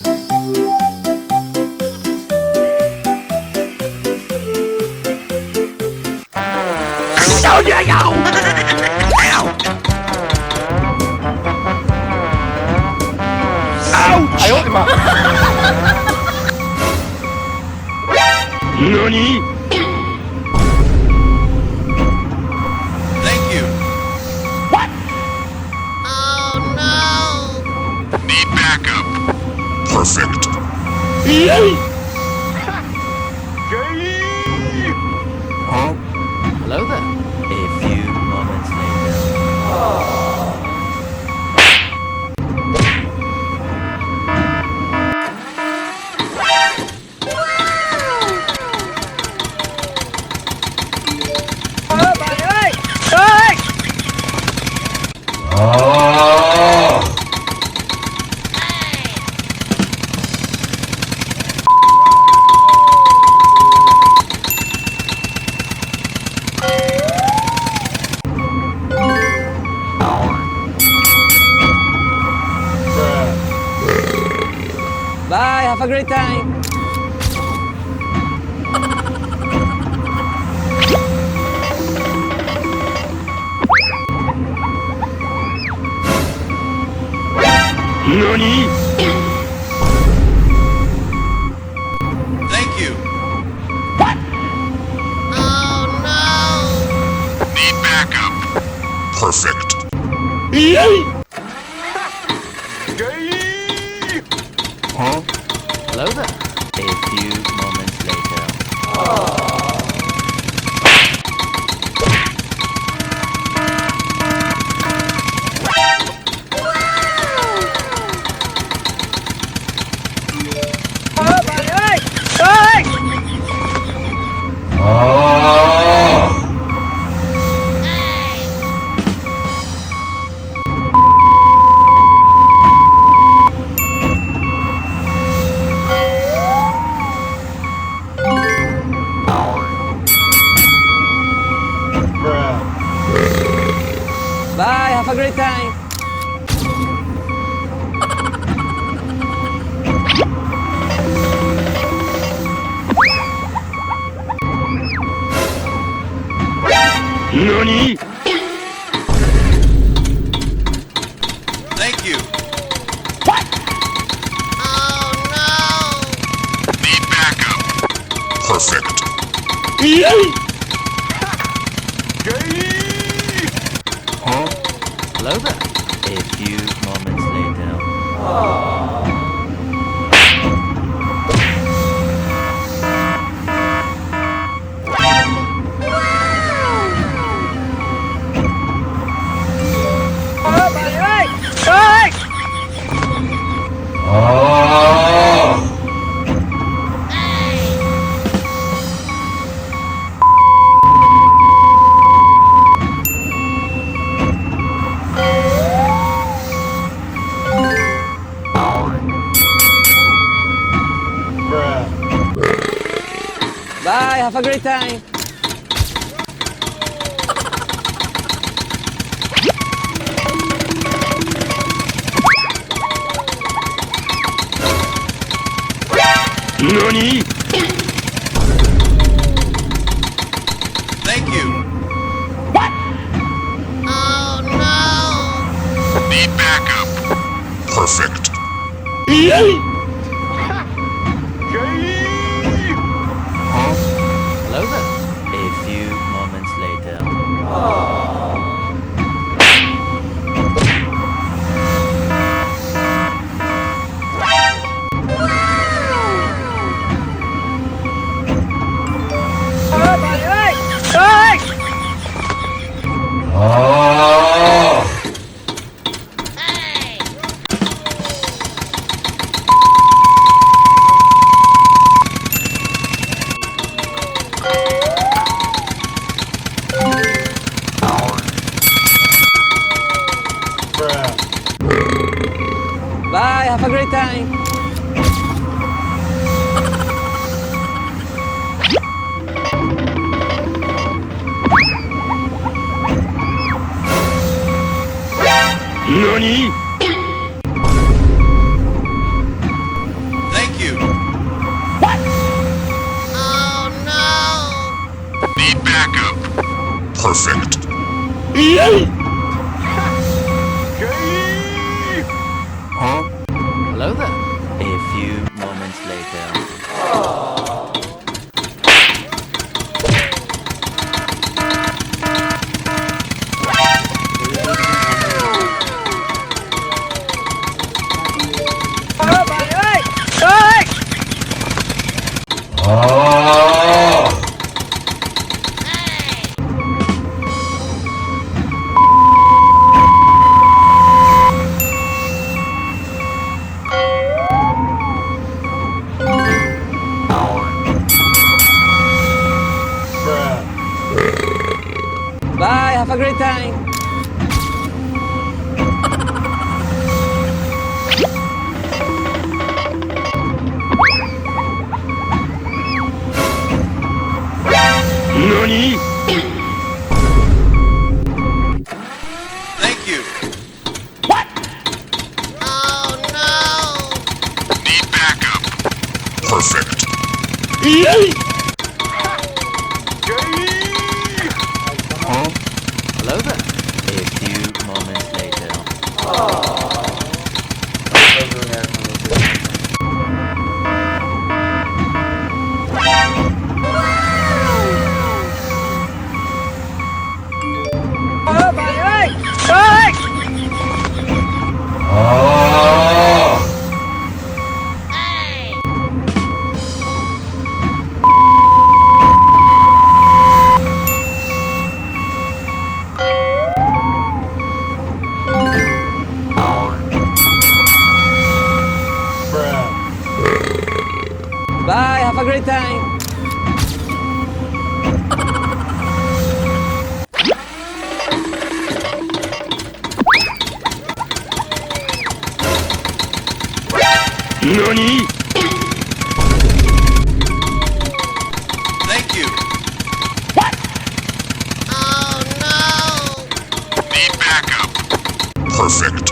哎呦我的妈！何 Thank you. Need backup. Perfect. Huh? Hello there. A few moments later. Bye, have a great time. Nani? Thank you. Need backup. Perfect. Huh? Hello there. A few moments later. Bye, have a great time. Nani? Thank you. Need backup. Perfect. Huh? Hello there. A few moments later. Bye, have a great time. Nani? Thank you. Need backup. Perfect. Huh? Hello there. A few moments later. Bye, have a great time. Nani? Perfect. Huh? Hello there. A few moments later. Bye, have a great time. Thank you. Need backup. Perfect. Huh? Hello there. A few moments later. Bye, have a great time. Thank you. Need backup. Perfect.